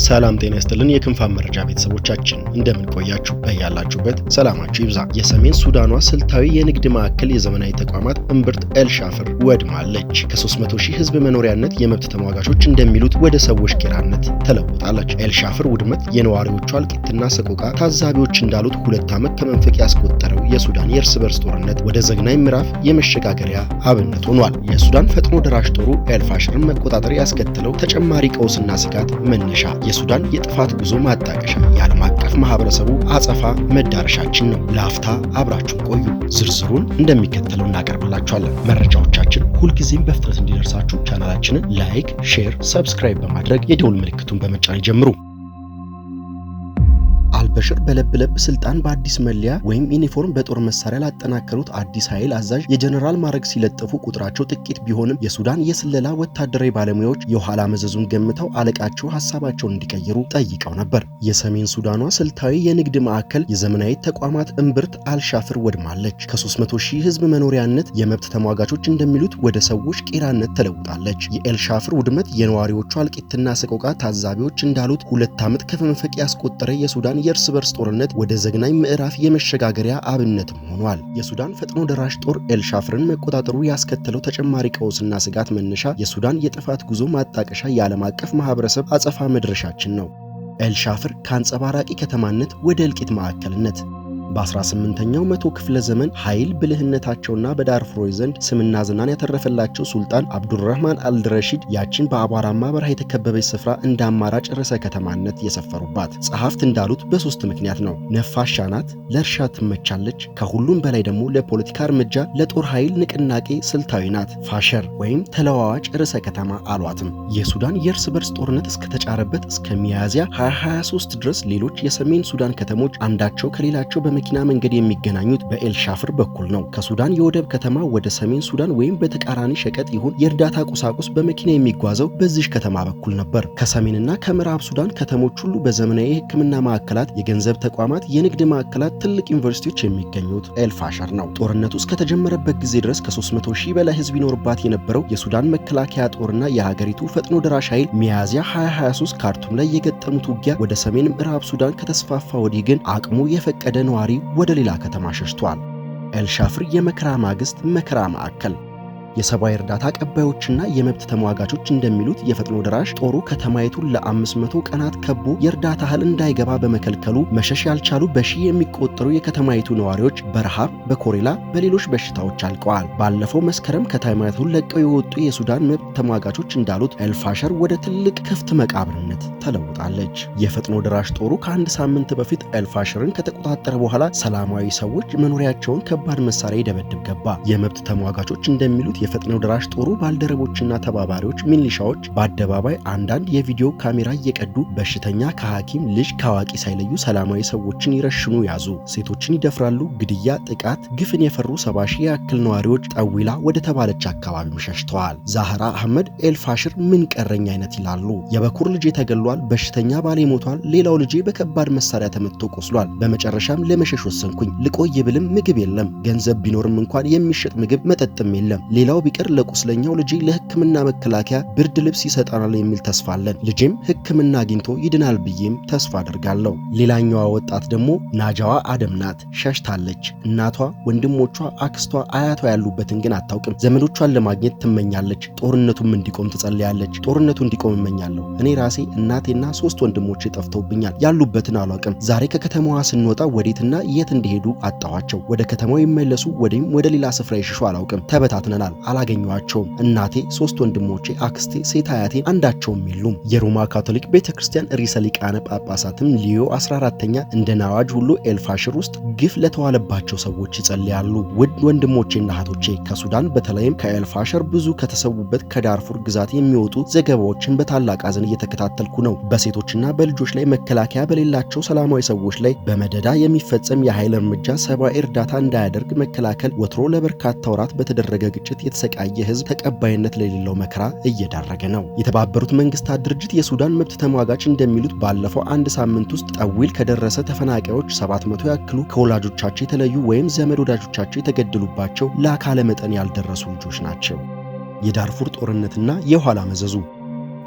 ሰላም ጤና ይስጥልን የክንፋን መረጃ ቤተሰቦቻችን እንደምን ቆያችሁ? በያላችሁበት ሰላማችሁ ይብዛ። የሰሜን ሱዳኗ ስልታዊ የንግድ ማዕከል የዘመናዊ ተቋማት እምብርት ኤልሻፍር ወድማለች። ከ300 ሺህ ህዝብ መኖሪያነት የመብት ተሟጋቾች እንደሚሉት ወደ ሰዎች ቄራነት ተለውጣለች። ኤልሻፍር ውድመት የነዋሪዎቿ እልቂትና ሰቆቃ ታዛቢዎች እንዳሉት 2 ዓመት ከመንፈቅ ያስቆጠረው የሱዳን የእርስ በርስ ጦርነት ወደ ዘግናኝ ምዕራፍ የመሸጋገሪያ አብነት ሆኗል። የሱዳን ፈጥኖ ደራሽ ጦሩ ኤልፋሽርን መቆጣጠር ያስከተለው ተጨማሪ ቀውስና ስጋት መነሻ የሱዳን የጥፋት ጉዞ ማጣቀሻ የዓለም አቀፍ ማህበረሰቡ አጸፋ መዳረሻችን ነው። ለአፍታ አብራችሁን ቆዩ። ዝርዝሩን እንደሚከተለው እናቀርብላችኋለን። መረጃዎቻችን ሁልጊዜም በፍጥነት እንዲደርሳችሁ ቻናላችንን ላይክ፣ ሼር፣ ሰብስክራይብ በማድረግ የደውል ምልክቱን በመጫን ይጀምሩ። አልበሽር በለብለብ ስልጣን በአዲስ መለያ ወይም ዩኒፎርም በጦር መሳሪያ ላጠናከሩት አዲስ ኃይል አዛዥ የጀነራል ማዕረግ ሲለጠፉ ቁጥራቸው ጥቂት ቢሆንም የሱዳን የስለላ ወታደራዊ ባለሙያዎች የኋላ መዘዙን ገምተው አለቃቸው ሐሳባቸውን እንዲቀይሩ ጠይቀው ነበር። የሰሜን ሱዳኗ ስልታዊ የንግድ ማዕከል የዘመናዊ ተቋማት እምብርት አልሻፍር ወድማለች። ከ300 ሺህ ህዝብ መኖሪያነት የመብት ተሟጋቾች እንደሚሉት ወደ ሰዎች ቄራነት ተለውጣለች። የኤልሻፍር ውድመት የነዋሪዎቿ እልቂትና ሰቆቃ ታዛቢዎች እንዳሉት 2 ዓመት ከመንፈቅ ያስቆጠረ የሱዳን የእርስ በርስ ጦርነት ወደ ዘግናኝ ምዕራፍ የመሸጋገሪያ አብነትም ሆኗል። የሱዳን ፈጥኖ ደራሽ ጦር ኤልሻፍርን መቆጣጠሩ ያስከተለው ተጨማሪ ቀውስና ስጋት መነሻ የሱዳን የጥፋት ጉዞ ማጣቀሻ የዓለም አቀፍ ማህበረሰብ አጸፋ መድረሻችን ነው። ኤልሻፍር ከአንጸባራቂ ከተማነት ወደ እልቂት ማዕከልነት በ18ኛው መቶ ክፍለ ዘመን ኃይል ብልህነታቸውና በዳርፉሮች ዘንድ ስምና ዝናን ያተረፈላቸው ሱልጣን አብዱራህማን አልረሺድ ያችን በአቧራማ በረሃ የተከበበች ስፍራ እንደ አማራጭ ርዕሰ ከተማነት የሰፈሩባት። ጸሐፍት እንዳሉት በ3 ምክንያት ነው። ነፋሻ ናት፣ ለእርሻ ትመቻለች፣ ከሁሉም በላይ ደግሞ ለፖለቲካ እርምጃ ለጦር ኃይል ንቅናቄ ስልታዊ ናት። ፋሸር ወይም ተለዋዋጭ ርዕሰ ከተማ አሏትም። የሱዳን የእርስ በርስ ጦርነት እስከተጫረበት እስከ ሚያዝያ 2023 ድረስ ሌሎች የሰሜን ሱዳን ከተሞች አንዳቸው ከሌላቸው መኪና መንገድ የሚገናኙት በኤልሻፍር በኩል ነው። ከሱዳን የወደብ ከተማ ወደ ሰሜን ሱዳን ወይም በተቃራኒ ሸቀጥ ይሁን የእርዳታ ቁሳቁስ በመኪና የሚጓዘው በዚህ ከተማ በኩል ነበር። ከሰሜንና ከምዕራብ ሱዳን ከተሞች ሁሉ በዘመናዊ የሕክምና ማዕከላት፣ የገንዘብ ተቋማት፣ የንግድ ማዕከላት፣ ትልቅ ዩኒቨርሲቲዎች የሚገኙት ኤልፋሸር ነው። ጦርነቱ እስከተጀመረበት ጊዜ ድረስ ከ300 ሺህ በላይ ህዝብ ይኖርባት የነበረው የሱዳን መከላከያ ጦርና የሀገሪቱ ፈጥኖ ደራሽ ኃይል ሚያዝያ 2023 ካርቱም ላይ የገጠሙት ውጊያ ወደ ሰሜን ምዕራብ ሱዳን ከተስፋፋ ወዲህ ግን አቅሙ የፈቀደ ነዋሪ ወደ ሌላ ከተማ ሸሽቷል። ኤልሻፍር የመከራ ማግስት መከራ ማዕከል። የሰብአዊ እርዳታ ቀባዮችና የመብት ተሟጋቾች እንደሚሉት የፈጥኖ ደራሽ ጦሩ ከተማይቱን ለ500 ቀናት ከቦ የእርዳታ እህል እንዳይገባ በመከልከሉ መሸሽ ያልቻሉ በሺህ የሚቆጠሩ የከተማይቱ ነዋሪዎች በረሃብ፣ በኮሌራ፣ በሌሎች በሽታዎች አልቀዋል። ባለፈው መስከረም ከተማይቱን ለቀው የወጡ የሱዳን መብት ተሟጋቾች እንዳሉት ኤልፋሸር ወደ ትልቅ ክፍት መቃብርነት ተለውጣለች። የፈጥኖ ደራሽ ጦሩ ከ1 ሳምንት በፊት ኤልፋሸርን ከተቆጣጠረ በኋላ ሰላማዊ ሰዎች መኖሪያቸውን ከባድ መሳሪያ ይደበድብ ገባ። የመብት ተሟጋቾች እንደሚሉት የፈጥኖ ደራሽ ጦሩ ባልደረቦችና ተባባሪዎች ሚሊሻዎች በአደባባይ አንዳንድ የቪዲዮ ካሜራ እየቀዱ በሽተኛ ከሐኪም ልጅ ከአዋቂ ሳይለዩ ሰላማዊ ሰዎችን ይረሽኑ ያዙ። ሴቶችን ይደፍራሉ። ግድያ፣ ጥቃት፣ ግፍን የፈሩ 70 ሺህ ያክል ነዋሪዎች ጠዊላ ወደ ተባለች አካባቢም ሸሽተዋል። ዛህራ አህመድ ኤልፋሽር ምን ቀረኝ አይነት ይላሉ። የበኩር ልጄ ተገሏል፣ በሽተኛ ባሌ ሞቷል፣ ሌላው ልጄ በከባድ መሳሪያ ተመትቶ ቆስሏል። በመጨረሻም ለመሸሽ ወሰንኩኝ። ልቆይ ብልም ምግብ የለም፣ ገንዘብ ቢኖርም እንኳን የሚሸጥ ምግብ መጠጥም የለም። ሌላው ቢቀር ለቁስለኛው ልጄ ለሕክምና መከላከያ ብርድ ልብስ ይሰጣናል የሚል ተስፋ አለን። ልጄም ሕክምና አግኝቶ ይድናል ብዬም ተስፋ አደርጋለሁ። ሌላኛዋ ወጣት ደግሞ ናጃዋ አደም ናት። ሸሽታለች። እናቷ፣ ወንድሞቿ፣ አክስቷ፣ አያቷ ያሉበትን ግን አታውቅም። ዘመዶቿን ለማግኘት ትመኛለች። ጦርነቱም እንዲቆም ትጸልያለች። ጦርነቱ እንዲቆም እመኛለሁ። እኔ ራሴ እናቴና 3 ወንድሞቼ ጠፍተውብኛል። ያሉበትን አላውቅም። ዛሬ ከከተማዋ ስንወጣ ወዴትና የት እንደሄዱ አጣኋቸው። ወደ ከተማው ይመለሱ ወይም ወደ ሌላ ስፍራ ይሽሹ አላውቅም። ተበታትነናል። አላገኘኋቸውም። እናቴ፣ 3 ወንድሞቼ፣ አክስቴ፣ ሴት አያቴ አንዳቸውም የሉም። የሮማ ካቶሊክ ቤተክርስቲያን ርዕሰ ሊቃነ ጳጳሳትም ሊዮ 14ኛ እንደ ናዋጅ ሁሉ ኤልፋሽር ውስጥ ግፍ ለተዋለባቸው ሰዎች ይጸልያሉ። ውድ ወንድሞቼና እህቶቼ ከሱዳን በተለይም ከኤልፋሸር ብዙ ከተሰዉበት ከዳርፉር ግዛት የሚወጡ ዘገባዎችን በታላቅ ሐዘን እየተከታተልኩ ነው። በሴቶችና በልጆች ላይ መከላከያ በሌላቸው ሰላማዊ ሰዎች ላይ በመደዳ የሚፈጸም የኃይል እርምጃ ሰብአዊ እርዳታ እንዳያደርግ መከላከል ወትሮ ለበርካታ ወራት በተደረገ ግጭት የተሰቃየ ህዝብ ተቀባይነት ለሌለው መከራ እየዳረገ ነው። የተባበሩት መንግስታት ድርጅት የሱዳን መብት ተሟጋች እንደሚሉት ባለፈው 1 ሳምንት ውስጥ ጠዊል ከደረሰ ተፈናቃዮች 700 ያክሉ ከወላጆቻቸው የተለዩ ወይም ዘመድ ወዳጆቻቸው የተገደሉባቸው ለአካለ መጠን ያልደረሱ ልጆች ናቸው። የዳርፉር ጦርነትና የኋላ መዘዙ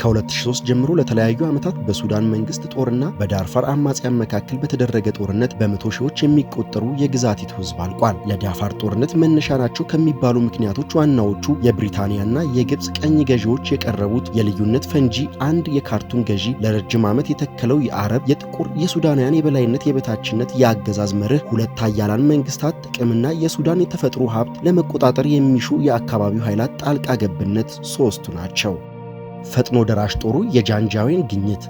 ከ2003 ጀምሮ ለተለያዩ ዓመታት በሱዳን መንግስት ጦርና በዳርፋር አማጽያን መካከል በተደረገ ጦርነት በመቶ ሺዎች የሚቆጠሩ የግዛቲቱ ህዝብ አልቋል። ለዳርፋር ጦርነት መነሻ ናቸው ከሚባሉ ምክንያቶች ዋናዎቹ የብሪታንያና የግብጽ ቀኝ ገዢዎች የቀረቡት የልዩነት ፈንጂ፣ አንድ የካርቱም ገዢ ለረጅም ዓመት የተከለው የአረብ የጥቁር የሱዳናውያን የበላይነት የበታችነት የአገዛዝ መርህ፣ ሁለት ኃያላን መንግስታት ጥቅምና የሱዳን የተፈጥሮ ሀብት ለመቆጣጠር የሚሹ የአካባቢው ኃይላት ጣልቃ ገብነት ሶስቱ ናቸው። ፈጥኖ ደራሽ ጦሩ የጃንጃዊን ግኝት።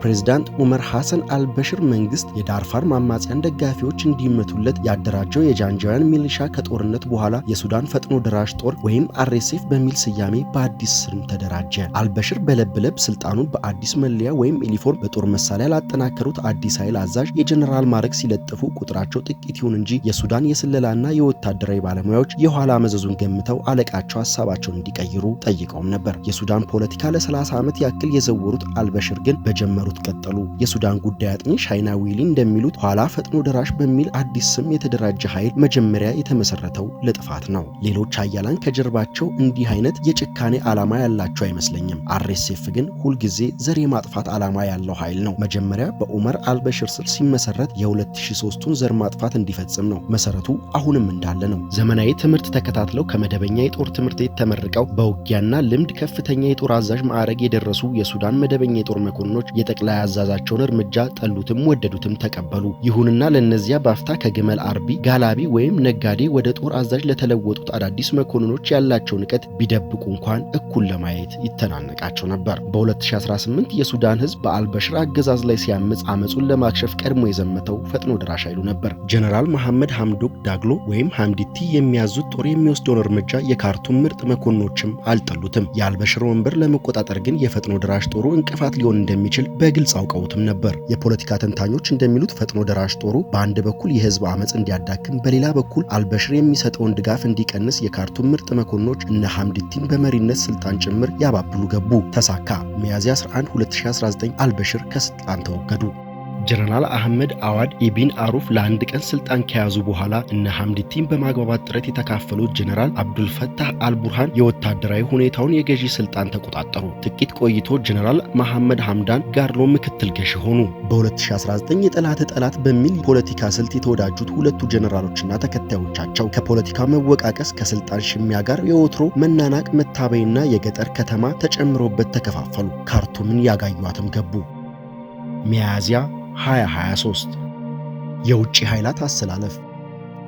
ፕሬዝዳንት ዑመር ሐሰን አልበሽር መንግስት የዳርፋር አማጽያን ደጋፊዎች እንዲመቱለት ያደራጀው የጃንጃዊን ሚሊሻ ከጦርነት በኋላ የሱዳን ፈጥኖ ደራሽ ጦር ወይም አርኤስኤፍ በሚል ስያሜ በአዲስ ስም ተደራጀ። አልበሽር በለብ ስልጣኑን በአዲስ መለያ ወይም ዩኒፎርም በጦር መሳሪያ ላጠናከሩት አዲስ ኃይል አዛዥ የጀነራል ማዕረግ ሲለጥፉ ቁጥራቸው ጥቂት ይሁን እንጂ የሱዳን የስለላና የወታደራዊ ባለሙያዎች የኋላ መዘዙን ገምተው አለቃቸው ሐሳባቸውን እንዲቀይሩ ጠይቀውም ነበር። የሱዳን ፖለቲካ ለ30 ዓመት ያክል የዘወሩት አልበሽር ግን በጀመሩ ቀጠሉ። የሱዳን ጉዳይ አጥኚ ሻይና ዊሊ እንደሚሉት ኋላ ፈጥኖ ደራሽ በሚል አዲስ ስም የተደራጀ ኃይል መጀመሪያ የተመሰረተው ለጥፋት ነው። ሌሎች ኃያላን ከጀርባቸው እንዲህ አይነት የጭካኔ ዓላማ ያላቸው አይመስለኝም። አርኤስኤፍ ግን ሁልጊዜ ዘር የማጥፋት ዓላማ ያለው ኃይል ነው። መጀመሪያ በዑመር አልበሽር ስር ሲመሰረት የ2003ቱን ዘር ማጥፋት እንዲፈጽም ነው። መሰረቱ አሁንም እንዳለ ነው። ዘመናዊ ትምህርት ተከታትለው ከመደበኛ የጦር ትምህርት ቤት ተመርቀው በውጊያና ልምድ ከፍተኛ የጦር አዛዥ ማዕረግ የደረሱ የሱዳን መደበኛ የጦር መኮንኖች ጠቅላይ አዛዛቸውን እርምጃ ጠሉትም ወደዱትም ተቀበሉ። ይሁንና ለነዚያ ባፍታ ከግመል አርቢ ጋላቢ ወይም ነጋዴ ወደ ጦር አዛዥ ለተለወጡት አዳዲስ መኮንኖች ያላቸው ንቀት ቢደብቁ እንኳን እኩል ለማየት ይተናነቃቸው ነበር። በ2018 የሱዳን ህዝብ በአልበሽር አገዛዝ ላይ ሲያመጽ አመጹን ለማክሸፍ ቀድሞ የዘመተው ፈጥኖ ደራሽ ኃይሉ ነበር። ጀነራል መሐመድ ሐምዶክ ዳግሎ ወይም ሐምዲቲ የሚያዙት ጦር የሚወስደውን እርምጃ የካርቱም ምርጥ መኮንኖችም አልጠሉትም። የአልበሽር ወንበር ለመቆጣጠር ግን የፈጥኖ ደራሽ ጦሩ እንቅፋት ሊሆን እንደሚችል በግልጽ አውቀውትም ነበር። የፖለቲካ ተንታኞች እንደሚሉት ፈጥኖ ደራሽ ጦሩ በአንድ በኩል የህዝብ አመጽ እንዲያዳክም፣ በሌላ በኩል አልበሽር የሚሰጠውን ድጋፍ እንዲቀንስ የካርቱም ምርጥ መኮንኖች እነ ሐምዲቲን በመሪነት ስልጣን ጭምር ያባብሉ ገቡ። ተሳካ። ሚያዝያ 11 2019 አልበሽር ከስልጣን ተወገዱ። ጀነራል አህመድ አዋድ ኢቢን አሩፍ ለአንድ ቀን ስልጣን ከያዙ በኋላ እነ ሐምዲቲን በማግባባት ጥረት የተካፈሉት ጀነራል አብዱልፈታህ አልቡርሃን የወታደራዊ ሁኔታውን የገዢ ስልጣን ተቆጣጠሩ። ጥቂት ቆይቶ ጀነራል መሐመድ ሐምዳን ጋርሎ ምክትል ገዢ ሆኑ። በ2019 የጠላት ጠላት በሚል ፖለቲካ ስልት የተወዳጁት ሁለቱ ጀነራሎችና ተከታዮቻቸው ከፖለቲካ መወቃቀስ ከስልጣን ሽሚያ ጋር የወትሮ መናናቅ መታበይና የገጠር ከተማ ተጨምሮበት ተከፋፈሉ። ካርቱምን ያጋዩአትም ገቡ። ሚያዝያ 2023 የውጭ ኃይላት አሰላለፍ።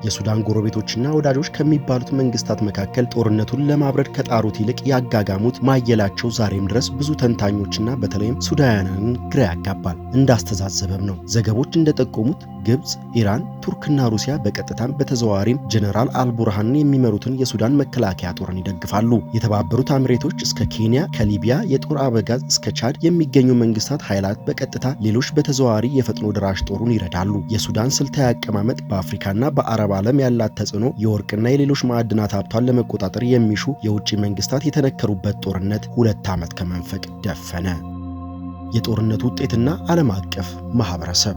የሱዳን ጎረቤቶችና ወዳጆች ከሚባሉት መንግስታት መካከል ጦርነቱን ለማብረድ ከጣሩት ይልቅ ያጋጋሙት ማየላቸው ዛሬም ድረስ ብዙ ተንታኞችና በተለይም ሱዳናውያንን ግራ ያጋባል። እንዳስተዛዘበም ነው። ዘገቦች እንደጠቆሙት ግብጽ፣ ኢራን፣ ቱርክና ሩሲያ በቀጥታም በተዘዋዋሪም ጀነራል አልቡርሃንን የሚመሩትን የሱዳን መከላከያ ጦርን ይደግፋሉ። የተባበሩት አሚሬቶች እስከ ኬንያ፣ ከሊቢያ የጦር አበጋዝ እስከ ቻድ የሚገኙ መንግስታት ኃይላት በቀጥታ ሌሎች በተዘዋዋሪ የፈጥኖ ደራሽ ጦሩን ይረዳሉ። የሱዳን ስልታዊ አቀማመጥ በአፍሪካና በአረብ ዓለም ያላት ተጽዕኖ የወርቅና የሌሎች ማዕድናት ሀብቷን ለመቆጣጠር የሚሹ የውጭ መንግስታት የተነከሩበት ጦርነት 2 ዓመት ከመንፈቅ ደፈነ። የጦርነቱ ውጤትና ዓለም አቀፍ ማህበረሰብ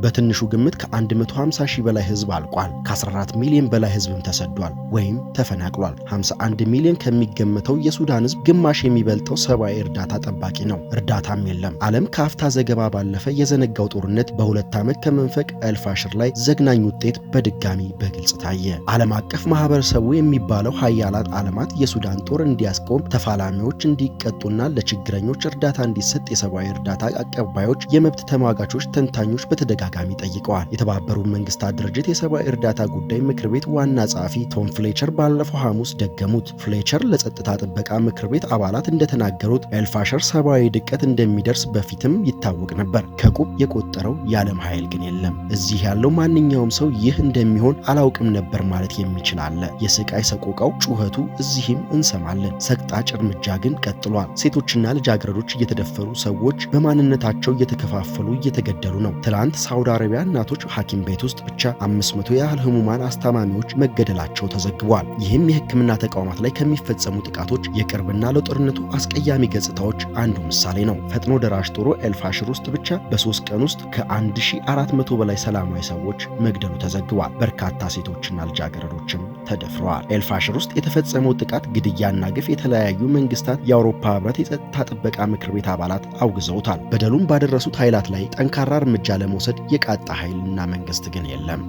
በትንሹ ግምት ከ150 ሺህ በላይ ህዝብ አልቋል። ከ14 ሚሊዮን በላይ ህዝብም ተሰዷል ወይም ተፈናቅሏል። 51 ሚሊዮን ከሚገመተው የሱዳን ህዝብ ግማሽ የሚበልጠው ሰብአዊ እርዳታ ጠባቂ ነው። እርዳታም የለም። ዓለም ከአፍታ ዘገባ ባለፈ የዘነጋው ጦርነት በ2 ዓመት ከመንፈቅ ኤልፋሽር ላይ ዘግናኝ ውጤት በድጋሚ በግልጽ ታየ። ዓለም አቀፍ ማህበረሰቡ የሚባለው ሀያላት ዓለማት የሱዳን ጦር እንዲያስቆም፣ ተፋላሚዎች እንዲቀጡና ለችግረኞች እርዳታ እንዲሰጥ የሰብአዊ እርዳታ አቀባዮች፣ የመብት ተሟጋቾች፣ ተንታኞች በተደጋጋሚ ጠይቀዋል። የተባበሩት መንግስታት ድርጅት የሰብአዊ እርዳታ ጉዳይ ምክር ቤት ዋና ጸሐፊ ቶም ፍሌቸር ባለፈው ሐሙስ ደገሙት። ፍሌቸር ለጸጥታ ጥበቃ ምክር ቤት አባላት እንደተናገሩት ኤልፋሽር ሰብአዊ ድቀት እንደሚደርስ በፊትም ይታወቅ ነበር። ከቁብ የቆጠረው የዓለም ኃይል ግን የለም። እዚህ ያለው ማንኛውም ሰው ይህ እንደሚሆን አላውቅም ነበር ማለት የሚችል አለ። የስቃይ ሰቆቃው ጩኸቱ እዚህም እንሰማለን። ሰቅጣጭ እርምጃ ግን ቀጥሏል። ሴቶችና ልጃገረዶች እየተደፈሩ፣ ሰዎች በማንነታቸው እየተከፋፈሉ እየተገደሉ ነው። ትላንት የሳውዲ አረቢያ እናቶች ሐኪም ቤት ውስጥ ብቻ 500 ያህል ህሙማን አስታማሚዎች መገደላቸው ተዘግቧል። ይህም የህክምና ተቋማት ላይ ከሚፈጸሙ ጥቃቶች የቅርብና ለጦርነቱ አስቀያሚ ገጽታዎች አንዱ ምሳሌ ነው። ፈጥኖ ደራሽ ጦሩ ኤልፋሽር ውስጥ ብቻ በ3 ቀን ውስጥ ከ1400 በላይ ሰላማዊ ሰዎች መግደሉ ተዘግቧል። በርካታ ሴቶችና ልጃገረዶችም ተደፍረዋል። ኤልፋሽር ውስጥ የተፈጸመው ጥቃት፣ ግድያና ግፍ የተለያዩ መንግስታት፣ የአውሮፓ ህብረት የጸጥታ ጥበቃ ምክር ቤት አባላት አውግዘውታል። በደሉም ባደረሱት ኃይላት ላይ ጠንካራ እርምጃ ለመውሰድ የቃጣ ኃይልና መንግስት ግን የለም።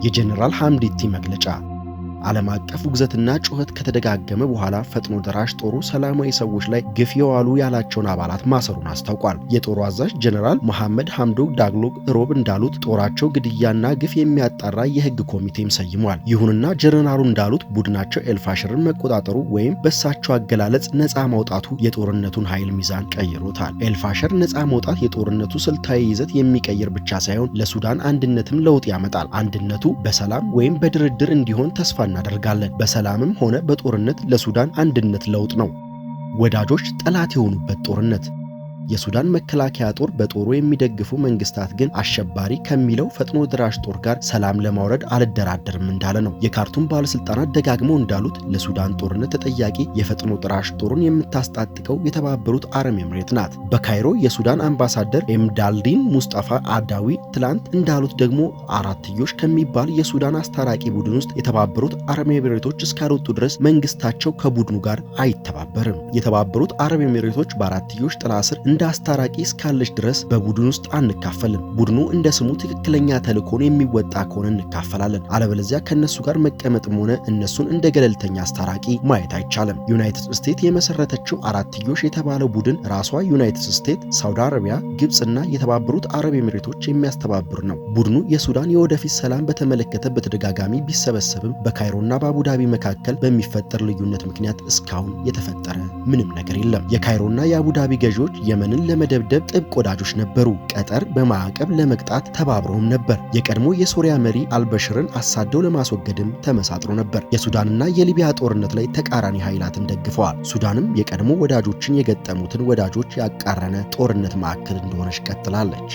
የጀነራል ሐምዲቲ መግለጫ ዓለም አቀፍ ውግዘትና ጩኸት ከተደጋገመ በኋላ ፈጥኖ ደራሽ ጦሩ ሰላማዊ ሰዎች ላይ ግፍ የዋሉ ያላቸውን አባላት ማሰሩን አስታውቋል። የጦሩ አዛዥ ጀነራል መሐመድ ሐምዶክ ዳግሎ ሮብ እንዳሉት ጦራቸው ግድያና ግፍ የሚያጣራ የህግ ኮሚቴም ሰይሟል። ይሁንና ጀነራሉ እንዳሉት ቡድናቸው ኤልፋሽርን መቆጣጠሩ ወይም በሳቸው አገላለጽ ነፃ ማውጣቱ የጦርነቱን ኃይል ሚዛን ቀይሮታል። ኤልፋሽር ነፃ መውጣት የጦርነቱ ስልታዊ ይዘት የሚቀይር ብቻ ሳይሆን ለሱዳን አንድነትም ለውጥ ያመጣል። አንድነቱ በሰላም ወይም በድርድር እንዲሆን ተስፋ እናደርጋለን። በሰላምም ሆነ በጦርነት ለሱዳን አንድነት ለውጥ ነው። ወዳጆች ጠላት የሆኑበት ጦርነት። የሱዳን መከላከያ ጦር በጦሩ የሚደግፉ መንግስታት ግን አሸባሪ ከሚለው ፈጥኖ ደራሽ ጦር ጋር ሰላም ለማውረድ አልደራደርም እንዳለ ነው። የካርቱም ባለስልጣናት ደጋግመው እንዳሉት ለሱዳን ጦርነት ተጠያቂ የፈጥኖ ደራሽ ጦሩን የምታስታጥቀው የተባበሩት አረብ ኤምሬት ናት። በካይሮ የሱዳን አምባሳደር ኤምዳልዲን ሙስጣፋ አዳዊ ትላንት እንዳሉት ደግሞ አራትዮሽ ከሚባል የሱዳን አስታራቂ ቡድን ውስጥ የተባበሩት አረብ ኤምሬቶች እስካልወጡ ድረስ መንግስታቸው ከቡድኑ ጋር አይተባበርም። የተባበሩት አረብ ኤምሬቶች በአራትዮሽ ጥላ ስር እንደ አስታራቂ እስካለች ድረስ በቡድን ውስጥ አንካፈልም። ቡድኑ እንደ ስሙ ትክክለኛ ተልእኮን የሚወጣ ከሆነ እንካፈላለን። አለበለዚያ ከነሱ ጋር መቀመጥም ሆነ እነሱን እንደ ገለልተኛ አስታራቂ ማየት አይቻልም። ዩናይትድ ስቴትስ የመሰረተችው አራትዮሽ የተባለው ቡድን ራሷ ዩናይትድ ስቴትስ፣ ሳውዲ አረቢያ፣ ግብጽና የተባበሩት አረብ ኤሚሬቶች የሚያስተባብር ነው። ቡድኑ የሱዳን የወደፊት ሰላም በተመለከተ በተደጋጋሚ ቢሰበሰብም በካይሮና በአቡዳቢ መካከል በሚፈጠር ልዩነት ምክንያት እስካሁን የተፈጠረ ምንም ነገር የለም። የካይሮና የአቡዳቢ ገዢዎች የመንን ለመደብደብ ጥብቅ ወዳጆች ነበሩ። ቀጠር በማዕቀብ ለመቅጣት ተባብረውም ነበር። የቀድሞ የሶሪያ መሪ አልበሽርን አሳደው ለማስወገድም ተመሳጥሮ ነበር። የሱዳንና የሊቢያ ጦርነት ላይ ተቃራኒ ኃይላትን ደግፈዋል። ሱዳንም የቀድሞ ወዳጆችን የገጠሙትን ወዳጆች ያቃረነ ጦርነት ማዕከል እንደሆነች ቀጥላለች።